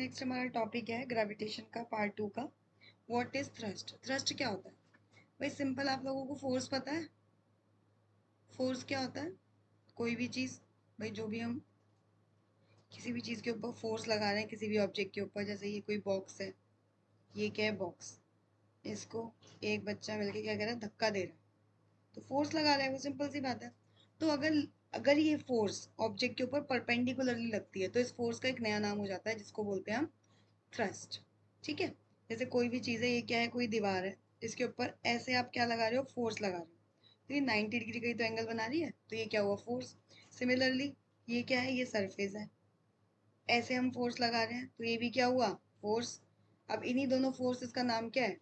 Next हमारा topic है gravitation का पार्ट 2 का। What is thrust? थ्रस्ट क्या होता है भाई? सिंपल, आप लोगों को फोर्स पता है? फोर्स क्या होता है? कोई भी चीज़, भाई जो भी हम किसी भी चीज़ के ऊपर फोर्स लगा रहे हैं, किसी भी ऑब्जेक्ट के ऊपर, जैसे ये कोई बॉक्स है, ये क्या है? बॉक्स। इसको एक बच्चा मिलके क्या कर रहा है? धक्का दे रहा है, तो फोर्स लगा रहा है वो, सिंपल सी बात है। तो अगर अगर ये फोर्स ऑब्जेक्ट के ऊपर परपेंडिकुलरली लगती है तो इस फोर्स का एक नया नाम हो जाता है जिसको बोलते हैं हम थ्रस्ट। ठीक है? जैसे कोई भी चीज़ है, ये क्या है? कोई दीवार है, इसके ऊपर ऐसे आप क्या लगा रहे हो? फोर्स लगा रहे हो, तो ये 90 डिग्री का ही तो एंगल बना रही है, तो ये क्या हुआ? फोर्स। सिमिलरली ये क्या है? ये सरफेस है, ऐसे हम फोर्स लगा रहे हैं, तो ये भी क्या हुआ? फोर्स। अब इन्हीं दोनों फोर्सेस का नाम क्या है?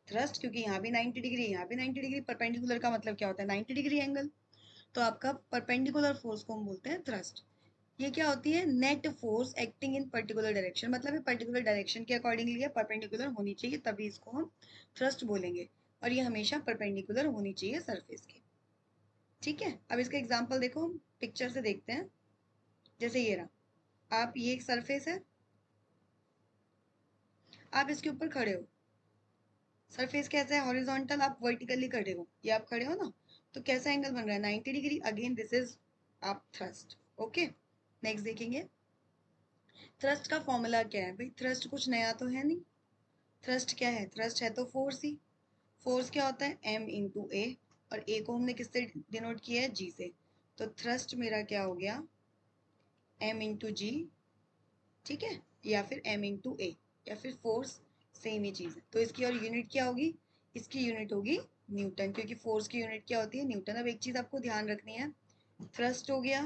थ्रस्ट, क्योंकि यहाँ भी 90 डिग्री, यहाँ भी 90 डिग्री। परपेंडिकुलर का मतलब क्या होता है? 90 डिग्री एंगल। तो आपका परपेंडिकुलर फोर्स को हम बोलते हैं थ्रस्ट। ये क्या होती है? Net force acting in particular direction, मतलब ये पर्टिकुलर डायरेक्शन के अकॉर्डिंगली है, परपेंडिकुलर होनी चाहिए, तभी इसको हम थ्रस्ट बोलेंगे। और ये हमेशा परपेंडिकुलर होनी चाहिए सरफेस के। ठीक है? अब इसका एग्जांपल देखो, हम पिक्चर से देखते हैं। जैसे ये रहा, आप, ये एक सरफेस है, आप इसके ऊपर खड़े हो। सरफेस कैसा है? हॉरिजॉन्टल। आप वर्टिकली खड़े हो, ये आप खड़े हो ना, तो कैसा एंगल बन रहा है? 90 डिग्री। अगेन दिस इज आप थ्रस्ट। ओके, नेक्स्ट देखेंगे। थ्रस्ट का फॉर्मूला क्या है भाई? थ्रस्ट कुछ नया तो है नहीं। थ्रस्ट क्या है? थ्रस्ट है तो फोर्स ही। फोर्स क्या होता है? m इंटू ए, और ए को हमने किससे डिनोट किया है? g से। तो थ्रस्ट मेरा क्या हो गया? m इंटू जी। ठीक है? या फिर m इंटू ए, या फिर फोर्स, सेम ही चीज़ है। तो इसकी और यूनिट क्या होगी? इसकी यूनिट होगी न्यूटन, क्योंकि फोर्स की यूनिट क्या होती है? न्यूटन। अब एक चीज़ आपको ध्यान रखनी है, थ्रस्ट हो गया,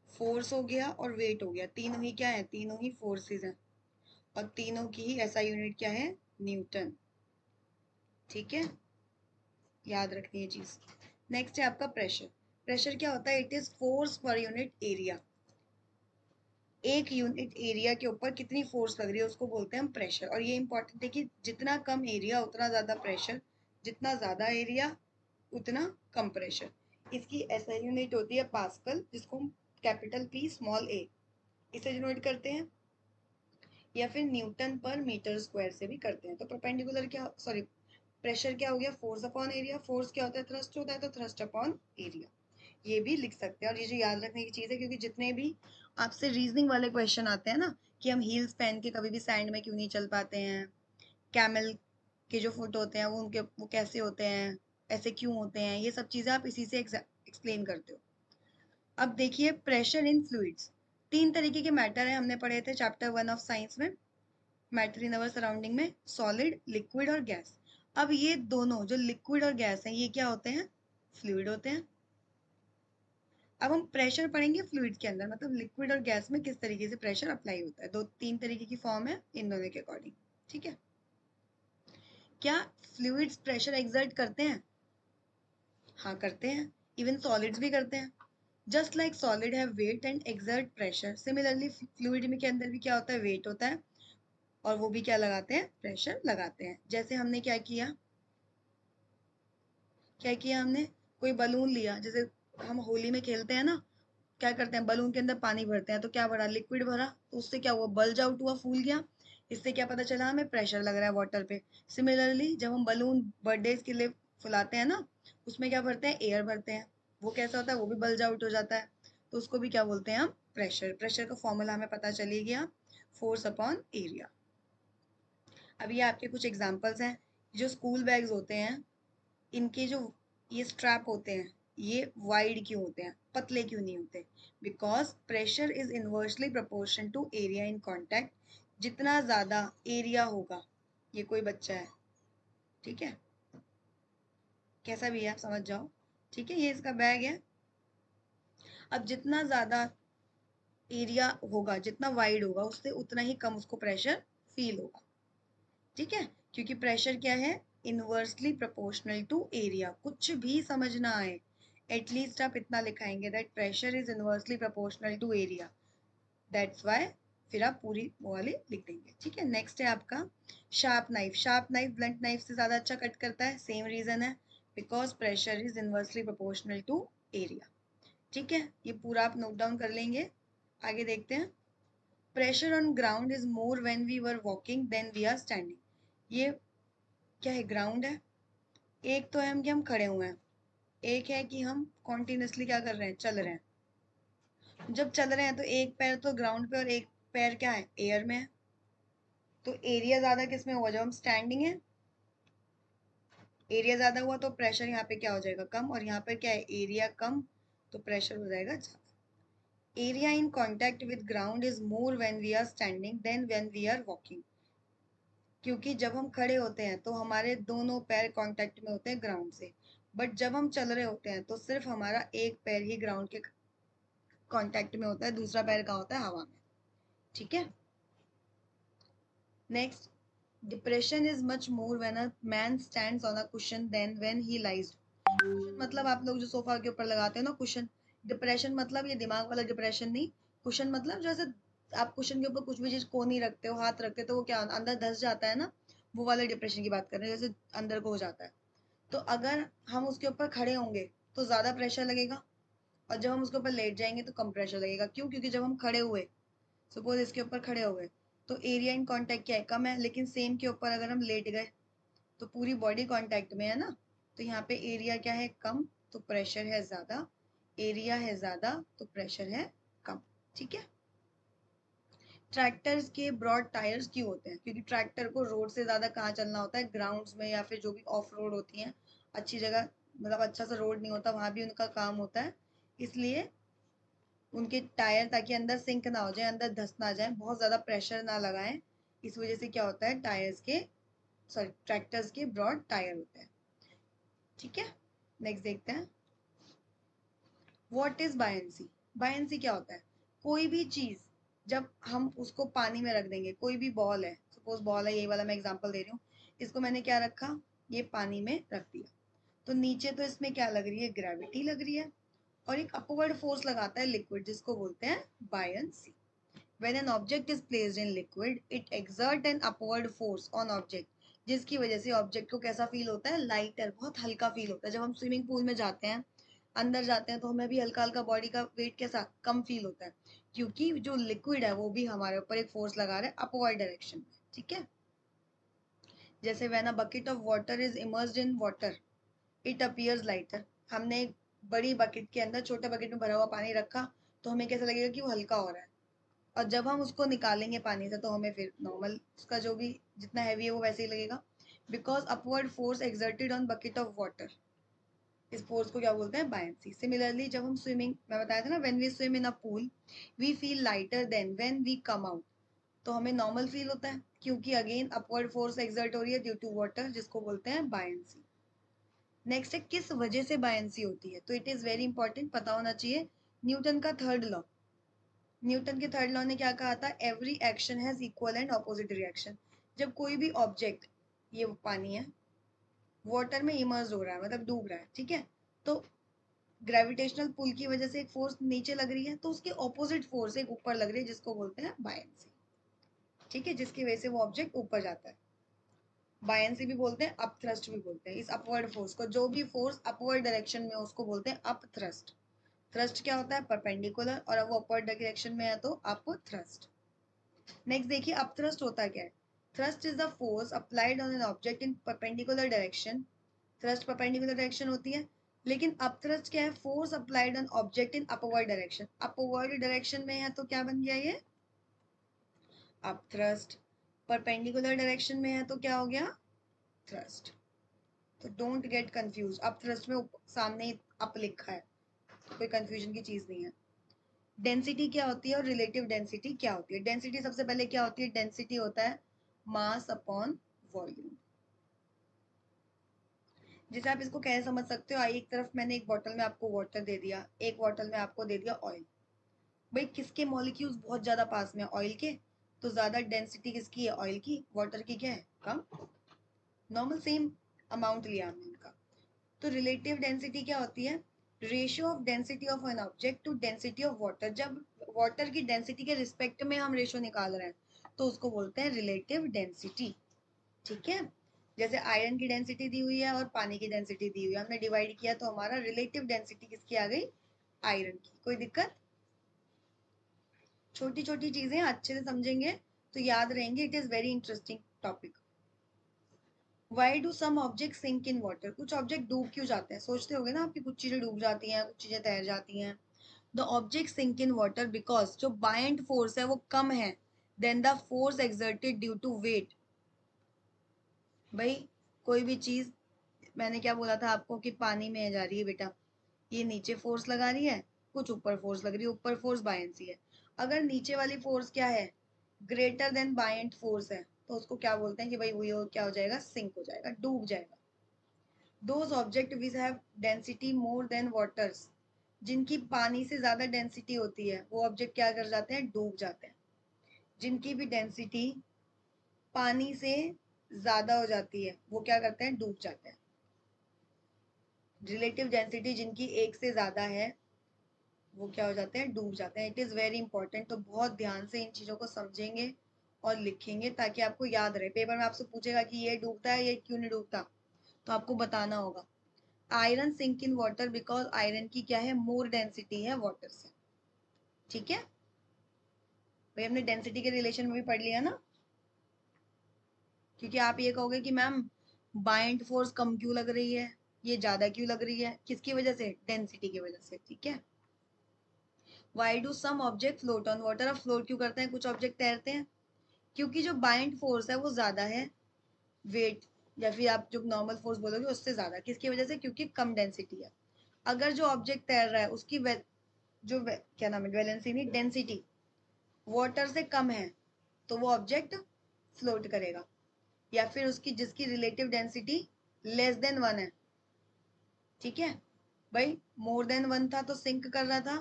फोर्स हो गया, और वेट हो गया, तीनों ही क्या है? तीनों ही फोर्सेस हैं, और तीनों की ही ऐसा यूनिट क्या है? न्यूटन। ठीक है? याद रखनी है चीज। नेक्स्ट है आपका प्रेशर। प्रेशर क्या होता है? It is force per unit area. एक यूनिट एरिया के ऊपर कितनी फोर्स लग रही है उसको बोलते हैं हम प्रेशर। और ये इंपॉर्टेंट है कि जितना कम एरिया उतना ज्यादा प्रेशर, जितना ज्यादा एरिया उतना कम प्रेशर। इसकी ऐसा यूनिट होती है पास्कल, जिसको हम कैपिटल पी स्मॉल ए इसे डिनोट करते हैं, या फिर न्यूटन पर मीटर स्क्वायर से भी करते हैं। तो परपेंडिकुलर क्या, सॉरी, प्रेशर क्या हो गया? Force upon area. फोर्स क्या होता है? थ्रस्ट होता है, तो थ्रस्ट अपॉन एरिया। ये भी लिख सकते हैं। और ये जो याद रखने की चीज़ है, क्योंकि जितने भी आपसे रीजनिंग वाले क्वेश्चन आते हैं ना, कि हम हील्स पहन के कभी भी सैंड में क्यों नहीं चल पाते हैं, कैमल के जो फुट होते हैं वो कैसे होते हैं, ऐसे क्यों होते हैं, ये सब चीज़ें आप इसी से एक्सप्लेन करते हो। अब देखिए, प्रेशर इन फ्लूइड्स। तीन तरीके के मैटर है, हमने पढ़े थे चैप्टर 1 ऑफ साइंस में, मैटर इन अवर सराउंडिंग में, सॉलिड, लिक्विड और गैस। अब ये दोनों जो लिक्विड और गैस हैं, ये क्या होते हैं? फ्लूइड होते हैं। अब हम प्रेशर पढ़ेंगे फ्लूइड के अंदर, मतलब लिक्विड और गैस में किस तरीके से प्रेशर अप्लाई होता है। दो तीन तरीके की फॉर्म है इन दोनों के अकॉर्डिंग। ठीक है? क्या फ्लूइड्स प्रेशर एक्सर्ट करते हैं? हाँ, करते हैं। इवन सॉलिड्स भी करते हैं। Just like solid have weight and exert pressure, similarly fluid में के अंदर भी क्या होता है? वेट होता है, और वो भी क्या लगाते हैं? प्रेशर लगाते हैं। जैसे हमने क्या किया हमने कोई बलून लिया, जैसे हम होली में खेलते हैं ना, क्या करते हैं? बलून के अंदर पानी भरते हैं, तो क्या भरा? लिक्विड भरा, तो उससे क्या हुआ? बल्ज आउट हुआ, फूल गया। इससे क्या पता चला? हमें प्रेशर लग रहा है वाटर पे। सिमिलरली जब हम बलून बर्थडे के लिए फुलाते हैं ना, उसमें क्या भरते हैं? एयर भरते हैं। वो कैसा होता है? वो भी बल्ज आउट हो जाता है, तो उसको भी क्या बोलते हैं हम? प्रेशर। प्रेशर का फॉर्मूला हमें पता चली गया, फोर्स अपॉन एरिया। अब ये आपके कुछ एग्जाम्पल्स हैं। जो स्कूल बैग्स होते हैं, इनके जो ये स्ट्रैप होते हैं, ये वाइड क्यों होते हैं? पतले क्यों नहीं होते? Because pressure is inversely proportion to area in contact. जितना ज्यादा एरिया होगा, ये कोई बच्चा है, ठीक है, कैसा भी है आप समझ जाओ, ठीक है, ये इसका बैग है। अब जितना ज्यादा एरिया होगा, जितना वाइड होगा, उससे उतना ही कम उसको प्रेशर फील होगा। ठीक है? क्योंकि प्रेशर क्या है? Inversely proportional to area. कुछ भी समझ ना आए, एटलीस्ट आप इतना लिखाएंगे that pressure is inversely proportional to area, that's why. फिर आप पूरी वो वाली लिख देंगे। ठीक है? नेक्स्ट है आपका sharp knife. Sharp knife blunt knife से ज्यादा अच्छा कट करता है, सेम रीजन है, because pressure is inversely proportional to area. ठीक है? ये पूरा आप नोट डाउन कर लेंगे। आगे देखते हैं। Pressure on ground is more when we were walking than we are standing. ये क्या है? ग्राउंड है। एक तो है हम कि हम खड़े हुए हैं, एक है कि हम कॉन्टिन्यूसली क्या कर रहे हैं? चल रहे हैं। जब चल रहे हैं तो एक पैर तो ग्राउंड पे और एक पैर क्या है? एयर में है। तो एरिया ज्यादा किस में हुआ? जब हम स्टैंडिंग है, एरिया ज्यादा हुआ तो प्रेशर यहाँ पे क्या हो जाएगा? कम। और यहाँ पर क्या है? एरिया कम, तो प्रेशर हो जाएगा ज्यादा। Area in contact with ground is more when we are standing than when we are walking. क्योंकि जब हम खड़े होते हैं तो हमारे दोनों पैर कांटेक्ट में होते हैं ग्राउंड से, बट जब हम चल रहे होते हैं तो सिर्फ हमारा एक पैर ही ग्राउंड के कांटेक्ट में होता है, दूसरा पैर कहाँ होता है? हवा में। ठीक है। Next, depression is much more when a man stands on a cushion than when he lies. Cushion मतलब आप लोग जो सोफा के ऊपर लगाते हो ना, कुशन। डिप्रेशन मतलब ये दिमाग वाला डिप्रेशन नहीं। कुशन मतलब जैसे आप कुशन के ऊपर कुछ भी चीज को नहीं रखते हो, हाथ रखते हो तो वो क्या अंदर धस जाता है ना, वो वाले डिप्रेशन की बात कर रहे हैं, जैसे अंदर को हो जाता है। तो अगर हम उसके ऊपर खड़े होंगे तो ज्यादा प्रेशर लगेगा, और जब हम उसके ऊपर लेट जाएंगे तो कम प्रेशर लगेगा। क्यों? क्योंकि जब हम खड़े हुए, सपोज इसके ऊपर खड़े हो गए, तो एरिया इन कांटेक्ट क्या है? कम है। लेकिन सेम के ऊपर अगर हम लेट गए तो पूरी बॉडी कांटेक्ट में है ना, तो यहाँ पे एरिया क्या है? कम, तो प्रेशर है ज्यादा। एरिया है ज्यादा तो प्रेशर है कम। ठीक है। ट्रैक्टर्स के ब्रॉड टायर्स क्यों होते हैं? क्योंकि ट्रैक्टर को रोड से ज्यादा कहाँ चलना होता है? ग्राउंड्स में, या फिर जो भी ऑफ रोड होती हैं, अच्छी जगह, मतलब अच्छा सा रोड नहीं होता वहां भी उनका काम होता है। इसलिए उनके टायर, ताकि अंदर सिंक ना हो जाए, अंदर धस ना जाए, बहुत ज्यादा प्रेशर ना लगाएं। इस वजह से क्या होता है? टायर्स के, सॉरी, ट्रैक्टर्स के ब्रॉड टायर होते हैं। ठीक है। नेक्स्ट देखते हैं, व्हाट इज बायंसी। बायंसी क्या होता है? कोई भी चीज जब हम उसको पानी में रख देंगे, कोई भी बॉल है, सपोज बॉल है, यही वाला मैं एग्जांपल दे रही हूँ, इसको मैंने क्या रखा? ये पानी में रख दिया, तो नीचे तो इसमें क्या लग रही है? ग्रेविटी लग रही है, और एक अपवर्ड फोर्स लगाता है लिक्विड, जिसको बोलते हैं buoyancy. When an object is placed in liquid, it exert an upward force on object, जिसकी वजह से ऑब्जेक्ट को कैसा फील होता है? लाइटर, बहुत हल्का फील होता है। जब हम स्विमिंग पूल में जाते हैं, अंदर जाते हैं, तो हमें भी हल्का हल्का बॉडी का वेट कैसा? कम फील होता है, क्योंकि जो लिक्विड है वो भी हमारे ऊपर एक फोर्स लगा रहा है अपवर्ड डायरेक्शन में। ठीक है। जैसे when a bucket of water is immersed in water, it appears lighter। हमने एक बड़ी बकेट के अंदर छोटे बकेट में भरा हुआ पानी रखा, तो हमें कैसा लगेगा? कि वो हल्का हो रहा है। और जब हम उसको निकालेंगे पानी से, तो हमें फिर नॉर्मल, उसका जो भी जितना हैवी है वो वैसे ही लगेगा, because upward force exerted on bucket of water. इस फोर्स को क्या बोलते हैं? बायंसी। सिमिलरली जब हम स्विमिंग, मैं बताया था ना, when we swim in a pool we feel lighter than when we come out, तो हमें नॉर्मल फील होता है, क्योंकि अगेन अपवर्ड फोर्स एक्सर्ट हो रही है ड्यू टू वाटर, जिसको बोलते हैं बायंसी। नेक्स्ट है, किस वजह से बायंसी होती है? तो इट इज वेरी इंपॉर्टेंट, पता होना चाहिए। न्यूटन का थर्ड लॉ। न्यूटन के थर्ड लॉ ने क्या कहा था? Every action has equal and opposite reaction. जब कोई भी ऑब्जेक्ट, ये पानी है, वाटर में इमर्ज हो रहा है, मतलब डूब रहा है, ठीक है, तो ग्रेविटेशनल पुल की वजह से एक फोर्स नीचे लग रही है, तो उसके ऑपोजिट फोर्स एक ऊपर लग रही है, जिसको बोलते हैं बायंसी। ठीक है, जिसकी वजह से वो ऑब्जेक्ट ऊपर जाता है। बायंसी भी बोलते हैं, अप थ्रस्ट भी बोलते हैं। इस अपवर्ड फोर्स को, जो भी फोर्स अपवर्ड डायरेक्शन में, उसको बोलते हैं अप थ्रस्ट। थ्रस्ट क्या होता है? परपेंडिकुलर, और अब वो अपवर्ड डायरेक्शन में है तो अप थ्रस्ट। नेक्स्ट देखिए, अपथ्रस्ट होता क्या है? Thrust is the force applied on an object in perpendicular direction. Thrust perpendicular direction होती है, लेकिन अपथ्रस्ट क्या है? Force applied on object in upward direction. Upward direction में है तो क्या बन गया ये? अपथ्रस्ट। परपेंडिकुलर डायरेक्शन में है तो क्या हो गया? थ्रस्ट। तो डोंट गेट कंफ्यूज, अपथ्रस्ट में सामने ही अप लिखा है, तो कोई कंफ्यूजन की चीज नहीं है। डेंसिटी क्या होती है और रिलेटिव डेंसिटी क्या होती है? डेंसिटी सबसे पहले क्या होती है? डेंसिटी होता है मास अपॉन वॉल्यूम। जैसे आप इसको कैसे समझ सकते हो? आई, एक तरफ मैंने एक बॉटल में आपको वाटर दे दिया, एक बॉटल में आपको दे दिया ऑयल। भाई किसके मॉलिक्यूल्स बहुत ज्यादा पास में? ऑयल के। तो ज्यादा डेंसिटी किसकी है? ऑयल की। वाटर की क्या है? कम। नॉर्मल सेम अमाउंट लिया हमने इनका। तो रिलेटिव डेंसिटी क्या होती है? Ratio of density of an object to density of water. जब वाटर की डेंसिटी के रिस्पेक्ट में हम रेशियो निकाल रहे हैं, तो उसको बोलते हैं रिलेटिव डेंसिटी। ठीक है। जैसे आयरन की डेंसिटी दी हुई है और पानी की डेंसिटी दी हुई है, हमने डिवाइड किया, तो हमारा रिलेटिव डेंसिटी किसकी आ गई? आयरन की। कोई दिक्कत? छोटी छोटी चीजें अच्छे से समझेंगे तो याद रहेंगे. It is very interesting topic. Why do some object sink in water? कुछ ऑब्जेक्ट डूब क्यों जाते हैं? सोचते होगे ना आपकी, कुछ चीजें डूब जाती हैं, कुछ चीजें तैर जाती हैं. The object sink in water because जो बाइंड फोर्स है वो कम है than the force exerted due to weight. भाई कोई भी चीज, मैंने क्या बोला था आपको कि पानी में जा रही है बेटा, ये नीचे फोर्स लगा रही है, कुछ ऊपर फोर्स लग रही है, ऊपर फोर्स बायंसी है. अगर नीचे वाली फोर्स क्या है, ग्रेटर देन बायंट फोर्स है, तो उसको क्या बोलते हैं कि भाई वो क्या हो जाएगा, सिंक हो जाएगा, डूब जाएगा. Those object which have density more than waters, जिनकी पानी से ज्यादा डेंसिटी होती है वो ऑब्जेक्ट क्या कर जाते हैं, डूब जाते हैं. जिनकी भी डेंसिटी पानी से ज्यादा हो जाती है वो क्या करते हैं, डूब जाते हैं. रिलेटिव डेंसिटी जिनकी एक से ज्यादा है वो क्या हो जाते हैं, डूब जाते हैं. It is very important. तो बहुत ध्यान से इन चीजों को समझेंगे और लिखेंगे ताकि आपको याद रहे. पेपर में आपसे पूछेगा कि ये डूबता है, ये क्यों नहीं डूबता, तो आपको बताना होगा. Iron sink in water because iron की क्या है, मोर डेंसिटी है वाटर से. ठीक है भाई, हमने डेंसिटी के रिलेशन में भी पढ़ लिया ना. क्योंकि आप ये कहोगे कि मैम बाइंड फोर्स कम क्यों लग रही है, ये ज्यादा क्यों लग रही है, किसकी वजह से, डेंसिटी की वजह से. ठीक है. Why do some object float on water? अब फ्लोट क्यों करते हैं कुछ ऑब्जेक्ट, तैरते हैं? क्योंकि जो बाइंड फोर्स है वो ज्यादा है वेट, या फिर आप जो नॉर्मल फोर्स बोलोगे उससे ज्यादा. किसकी वजह से, क्योंकि कम डेंसिटी है. अगर जो ऑब्जेक्ट तैर रहा है उसकी क्या नाम है, वैलेंसी नहीं, डेंसिटी वाटर से कम है तो वो ऑब्जेक्ट फ्लोट करेगा. या फिर उसकी जिसकी रिलेटिव डेंसिटी लेस देन 1 है. ठीक है भाई, मोर देन 1 था तो सिंक कर रहा था,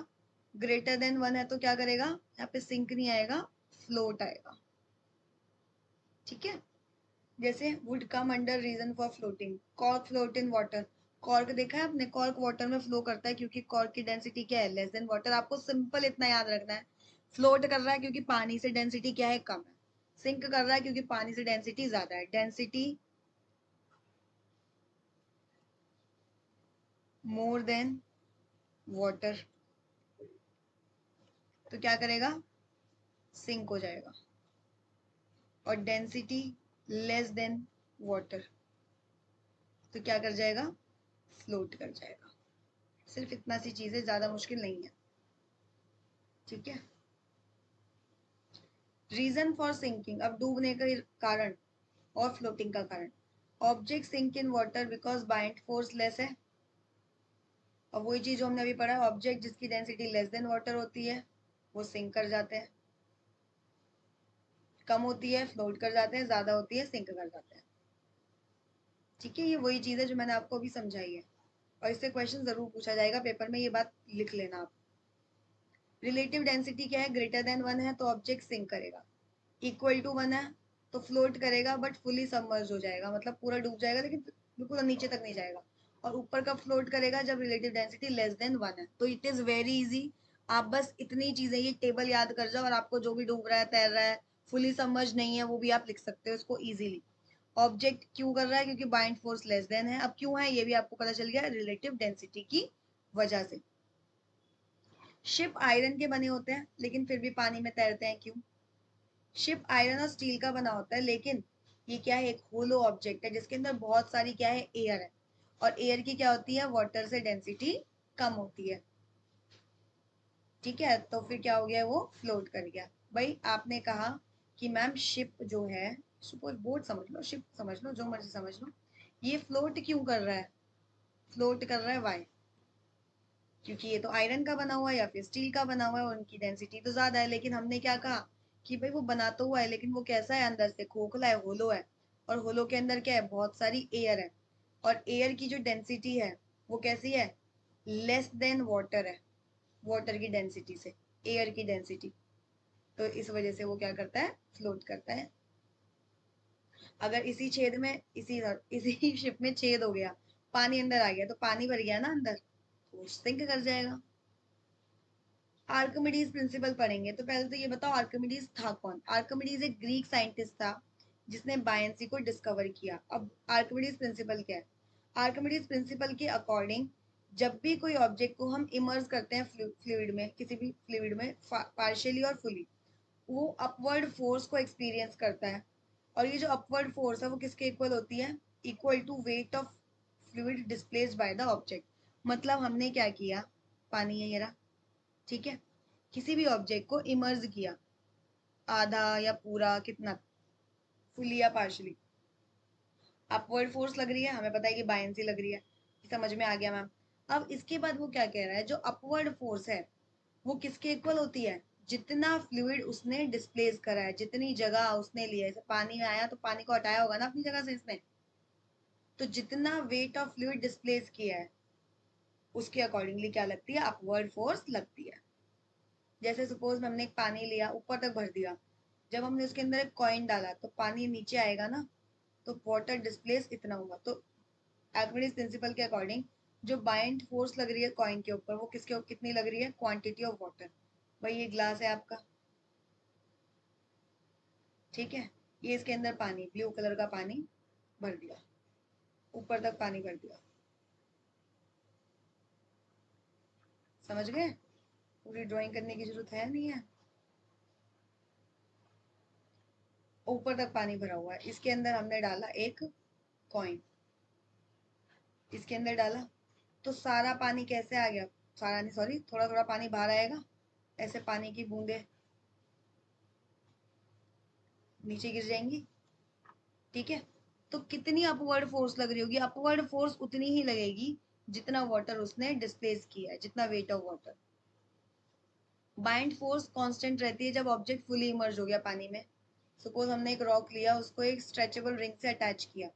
ग्रेटर देन 1 है तो क्या करेगा, यहाँ पे सिंक नहीं आएगा, फ्लोट आएगा. ठीक है. जैसे wood come under reason for floating. Cork float in water. Cork देखा है आपने, कॉर्क वाटर में फ्लो करता है क्योंकि कॉर्क की डेंसिटी क्या है, लेस देन वाटर. आपको सिंपल इतना याद रखना है. फ्लोट कर रहा है क्योंकि पानी से डेंसिटी क्या है, कम है. सिंक कर रहा है क्योंकि पानी से डेंसिटी ज्यादा है. डेंसिटी मोर देन वाटर तो क्या करेगा, सिंक हो जाएगा. और डेंसिटी लेस देन वाटर तो क्या कर जाएगा, फ्लोट कर जाएगा. सिर्फ इतना सी चीज है, ज्यादा मुश्किल नहीं है. ठीक है. रीजन फॉर सिंकिंग, अब डूबने का कारण और फ्लोटिंग का कारण. Object sink in water because buoyant force less है. और वही चीज जो हमने अभी पढ़ा, ऑब्जेक्ट जिसकी डेंसिटी लेस देन वाटर होती है वो सिंक कर जाते हैं, कम होती है फ्लोट कर जाते हैं, ज्यादा होती है सिंक कर जाते हैं. ठीक है. ये वही चीज है जो मैंने आपको अभी समझाई है और इससे क्वेश्चन जरूर पूछा जाएगा पेपर में, ये बात लिख लेना आप. रिलेटिव डेंसिटी क्या है, ग्रेटर देन 1 है तो ऑब्जेक्ट सिंक करेगा. इक्वल टू 1 है तो फ्लोट करेगा बट फुली सबमर्ज हो जाएगा, मतलब पूरा डूब जाएगा लेकिन बिल्कुल नीचे तक नहीं जाएगा. और ऊपर का फ्लोट करेगा जब रिलेटिव डेंसिटी लेस देन 1 है. तो इट इज वेरी इजी. आप बस इतनी चीजें, ये टेबल याद कर जाओ और आपको जो भी डूब रहा है, तैर रहा है, फुली सबमर्ज नहीं है, वो भी आप लिख सकते हो इसको इजीली. ऑब्जेक्ट क्यों कर रहा है, क्योंकि बाइंड फोर्स लेस देन है. अब क्यों है ये भी आपको पता चल गया, रिलेटिव डेंसिटी की वजह से. शिप आयरन के बने होते हैं लेकिन फिर भी पानी में तैरते हैं, क्यों? शिप आयरन और स्टील का बना होता है लेकिन ये क्या है, एक होलो ऑब्जेक्ट है जिसके अंदर बहुत सारी क्या है, एयर है. और एयर की क्या होती है, वाटर से डेंसिटी कम होती है. ठीक है. तो फिर क्या हो गया, वो फ्लोट कर गया. भाई आपने कहा कि मैम शिप जो है, सपोज बोट समझ लो, शिप समझ लो, जो मर्जी समझ लो, ये फ्लोट क्यों कर रहा है, फ्लोट कर रहा है वाई, क्योंकि ये तो आयरन का बना हुआ है या फिर स्टील का बना हुआ है और उनकी डेंसिटी तो ज्यादा है. लेकिन हमने क्या कहा कि भाई वो बना तो हुआ है लेकिन वो कैसा है, अंदर से खोखला है, होलो है. और होलो के अंदर क्या है, बहुत सारी एयर है. और एयर की जो डेंसिटी है वो कैसी है, लेस देन वाटर है, वाटर की डेंसिटी से एयर की डेंसिटी. तो इस वजह से वो क्या करता है, फ्लोट करता है. अगर इसी छेद में, इसी शिप में छेद हो गया, पानी अंदर आ गया तो पानी भर गया ना अंदर, तो सिंक कर जाएगा. आर्किमिडीज प्रिंसिपल पढ़ेंगे. तो पहले तो ये बताओ आर्किमिडीज था कौन. आर्किमिडीज एक ग्रीक साइंटिस्ट था जिसने बायंसी को डिस्कवर किया. अब आर्किमिडीज प्रिंसिपल क्या है, आर्किमिडीज प्रिंसिपल के अकॉर्डिंग जब भी कोई ऑब्जेक्ट को हम इमर्ज करते हैं फ्लूइड में, किसी भी फ्लूइड में पार्शियली और फुली, वो अपवर्ड फोर्स को एक्सपीरियंस करता है। और ये जो अपवर्ड फोर्स है वो किसके इक्वल होती है? Equal to weight of fluid displaced by the object. मतलब हमने क्या किया, पानी है ये रहा, ठीक है, किसी भी ऑब्जेक्ट को इमर्ज किया, आधा या पूरा, कितना, फुली या पार्शियली, अपवर्ड फोर्स लग रही है, हमें पता है कि बायंसी लग रही है, समझ में आ गया मैम। अब इसके बाद वो क्या कह रहा है, जो अपवर्ड फोर्स है वो किसके इक्वल होती है? जितना फ्लूइड उसने डिस्प्लेस करा है, जितनी जगह उसने लिया है। जैसे पानी में आया तो पानी को हटाया होगा ना अपनी जगह से इसने, तो जितना वेट ऑफ फ्लूइड डिस्प्लेस किया है उसके अकॉर्डिंगली क्या लगती है? अपवर्ड फोर्स लगती है। जैसे सपोज हमने एक पानी लिया, ऊपर तक भर दिया, जब हमने उसके अंदर एक कॉइन डाला तो पानी नीचे आएगा ना, तो वाटर डिस्प्लेस इतना होगा। तो आर्किमिडीज प्रिंसिपल के अकॉर्डिंग जो बाइंड फोर्स लग रही है कॉइन के ऊपर, वो किसके कितनी लग रही है? Quantity of water. भाई ये ग्लास है आपका, ठीक है, ये इसके अंदर पानी, ब्लू कलर का पानी भर दिया, ऊपर तक पानी भर दिया, समझ गए? पूरी ड्राइंग करने की जरूरत है नहीं है। ऊपर तक पानी भरा हुआ है, इसके अंदर हमने डाला एक कॉइन, इसके अंदर डाला, तो सारा पानी कैसे आ गया? सारा नहीं, सॉरी, थोड़ा थोड़ा पानी बाहर आएगा, ऐसे पानी की बूंदे नीचे गिर जाएंगी, ठीक है। तो कितनी अपवर्ड फोर्स लग रही होगी? अपवर्ड फोर्स उतनी ही लगेगी जितना वाटर उसने डिस्प्लेस किया है, जितना weight of water. Bind force constant रहती है जब ऑब्जेक्ट फुली इमर्ज हो गया पानी में। सपोज हमने एक रॉक लिया, उसको एक स्ट्रेचेबल रिंग से अटैच किया,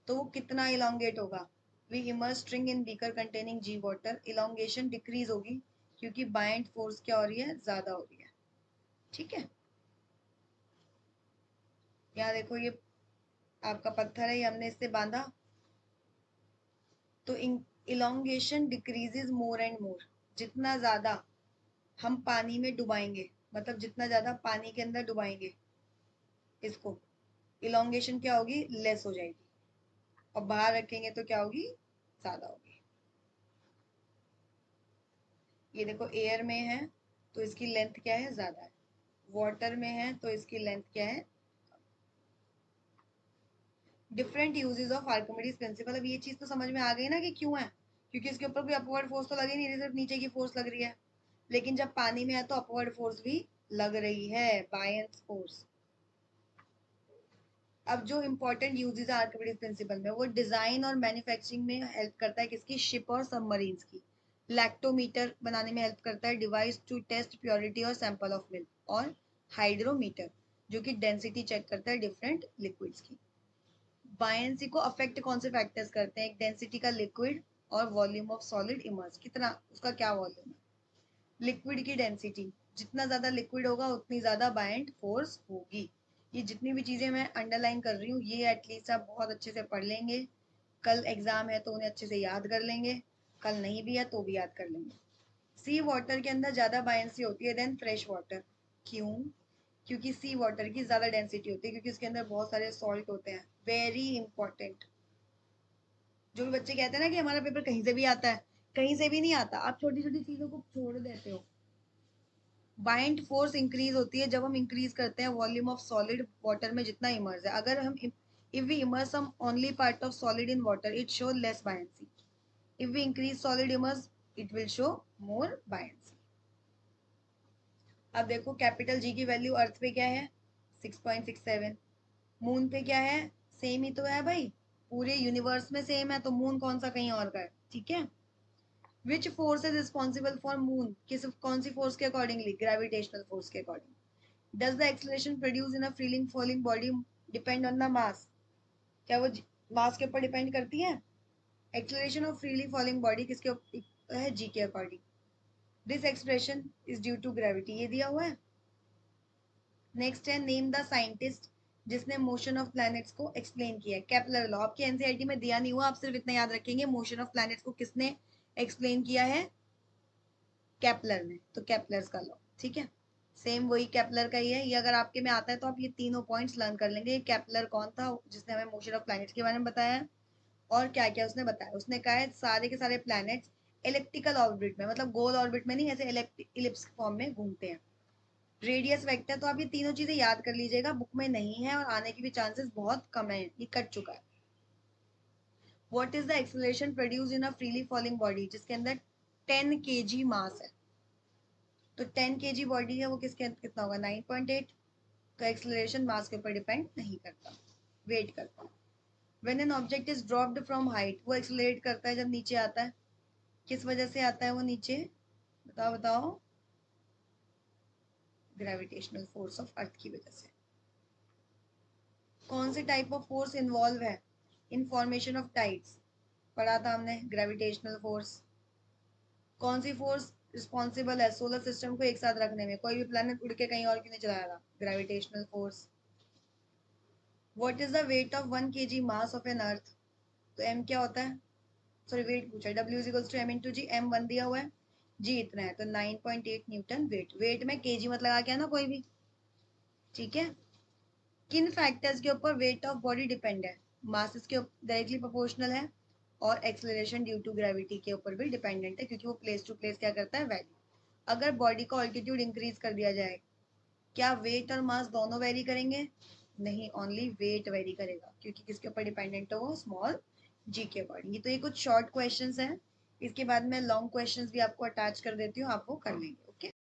तो वो कितना इलोंगेट होगा? We immerse string in beaker containing जी वाटर, इलोंगेशन डिक्रीज होगी क्योंकि बाइंड फोर्स क्या हो रही है? ज्यादा हो रही है, ठीक है। यहाँ देखो, ये आपका पत्थर है, ये हमने इससे बांधा, तो elongation decreases more and more. जितना ज्यादा हम पानी में डुबाएंगे, मतलब जितना ज्यादा पानी के अंदर डुबाएंगे इसको, इलोंगेशन क्या होगी? लेस हो जाएगी। और बाहर रखेंगे तो क्या होगी? ज्यादा होगी। ये देखो, एयर में है तो इसकी लेंथ क्या है? ज्यादा है। वाटर में है तो इसकी लेंथ क्या है? Different uses of Archimedes principal. अब ये चीज तो समझ में आ गई ना कि क्यों है, क्योंकि इसके ऊपर कोई अपवर्ड फोर्स तो लगी नहीं रही, सिर्फ नीचे की फोर्स लग रही है। लेकिन जब पानी में है तो अपवर्ड फोर्स भी लग रही है, बायंस फोर्स। अब जो इंपॉर्टेंट यूजेस है आर्किमिडीज प्रिंसिपल में, वो डिजाइन और मैन्युफैक्चरिंग में हेल्प करता है, किसकी? शिप और सबमरीन्स की। लैक्टोमीटर बनाने में हेल्प करता है, डिवाइस टू टेस्ट प्योरिटी और सैंपल ऑफ मिल्क। और हाइड्रोमीटर, जो कि डेंसिटी चेक करता है डिफरेंट लिक्विड्स की। बायंसी को अफेक्ट कौन से फैक्टर्स करते हैं? एक डेंसिटी का लिक्विड, और वॉल्यूम ऑफ सॉलिड इमर्ज, कितना उसका क्या वॉल्यूम है। लिक्विड की डेंसिटी, जितना ज्यादा लिक्विड होगा उतनी ज्यादा बायंड फोर्स होगी। ये जितनी भी चीजें मैं अंडरलाइन कर रही हूँ, ये एटलीस्ट आप बहुत अच्छे से पढ़ लेंगे, कल एग्जाम है तो उन्हें अच्छे से याद कर लेंगे, कल नहीं भी है तो भी याद कर लेंगे। सी वाटर के अंदर ज्यादा बायंसी होती है देन फ्रेश वाटर। क्यों? क्योंकि सी वाटर की ज्यादा डेंसिटी होती है, क्योंकि उसके अंदर बहुत सारे सॉल्ट होते हैं। Very important. जो भी बच्चे कहते हैं ना कि हमारा पेपर कहीं से भी आता है, कहीं से भी नहीं आता, आप छोटी छोटी चीजों को छोड़ देते हो। बाइंड फोर्स इंक्रीज होती है जब हम इंक्रीज करते हैं वॉल्यूम ऑफ सॉलिड वाटर में जितना इमर्ज है। अगर हम, if we immerse some only part of solid in water, it show less buoyancy. If we increase solid immerse, it will show more buoyancy. अब देखो, कैपिटल जी की value अर्थ पे क्या है? 6.67। मून पे क्या है? सेम ही तो है भाई, पूरे यूनिवर्स में सेम है, तो मून कौन सा कहीं और का है, ठीक है। Which force is responsible for moon, किस कौन सी फोर्स के अकॉर्डिंगली? ग्रेविटेशनल फोर्स के according. Does the acceleration produce in a freely falling body depend on the mass, क्या वो मास के ऊपर डिपेंड करती है? Acceleration of freely falling body किसके है? जी के according. This expression is due to gravity, ये दिया हुआ है। नेक्स्ट है, नेम द साइंटिस्ट जिसने मोशन ऑफ प्लैनेट्स को एक्सप्लेन किया है। केपलर लॉ, आपके एनसीईआरटी में दिया नहीं हुआ, आप सिर्फ इतना याद रखेंगे, मोशन ऑफ प्लैनेट्स को किसने एक्सप्लेन किया है? केपलर ने। तो केपलर्स का लॉ, ठीक है, सेम वही केपलर का ही है। ये अगर आपके में आता है तो आप ये तीनों पॉइंट्स लर्न कर लेंगे। केपलर कौन था जिसने हमें मोशन ऑफ प्लैनेट्स के बारे में बताया है, और क्या क्या उसने बताया? उसने कहा है सारे के सारे प्लैनेट्स इलिप्टिकल ऑर्बिट में, मतलब गोल ऑर्बिट में नहीं, ऐसे इलिप्स फॉर्म में घूमते हैं। रेडियस वेक्टर, तो आप ये तीनों चीजें याद कर लीजिएगा, बुक में नहीं है और आने की भी चांसेस बहुत कम है, ये कट चुका है। What is the acceleration produce in a freely falling body, जिसके अंदर 10 kg मास है, तो 10 kg बॉडी है, वो किसके कितना होगा 9.8। तो एक्सेलरेशन मास के ऊपर डिपेंड नहीं करता, वेट करता है। When an object is dropped from height, वो एक्सेलरेट करता है जब नीचे आता है, किस वजह से आता है वो नीचे, बताओ बताओ, ग्रेविटेशनल फोर्स ऑफ अर्थ की वजह से। कौन से टाइप ऑफ फोर्स इन्वॉल्व है इन फॉर्मेशन ऑफ टाइड्स, पढ़ा था हमने, ग्रेविटेशनल फोर्स। कौन सी फोर्स रिस्पॉन्सिबल है सोलर सिस्टम को एक साथ रखने में, कोई भी प्लेनेट उड़ के कहीं और क्यों नहीं चला जाता, gravitational force. What is the weight of 1 kg mass of an earth, तो एम क्या होता है, सॉरी वेट पूछा है, W is equals to M into G, M one दिया हुआ है, जी इतना है, तो 9.8 न्यूटन वेट, वेट में केजी मत लगा के ना कोई भी, ठीक है। किन फैक्टर्स के ऊपर वेट ऑफ बॉडी डिपेंड है, मास इसके डायरेक्टली प्रोपोर्शनल है, और एक्सेलरेशन ड्यू टू ग्रेविटी के ऊपर भी डिपेंडेंट है, क्योंकि वो प्लेस टू प्लेस क्या करता है, वैरी। अगर बॉडी का ऑल्टीट्यूड इंक्रीज कर दिया जाए, क्या वेट और मास दोनों वेरी करेंगे, नहीं, ओनली वेट वेरी करेगा, क्योंकि किसके ऊपर डिपेंडेंट है वो, स्मॉल जी के अकॉर्डिंग। तो ये कुछ शॉर्ट क्वेश्चंस हैं, इसके बाद मैं लॉन्ग क्वेश्चंस भी आपको अटैच कर देती हूँ, आप वो कर लेंगे, ओके।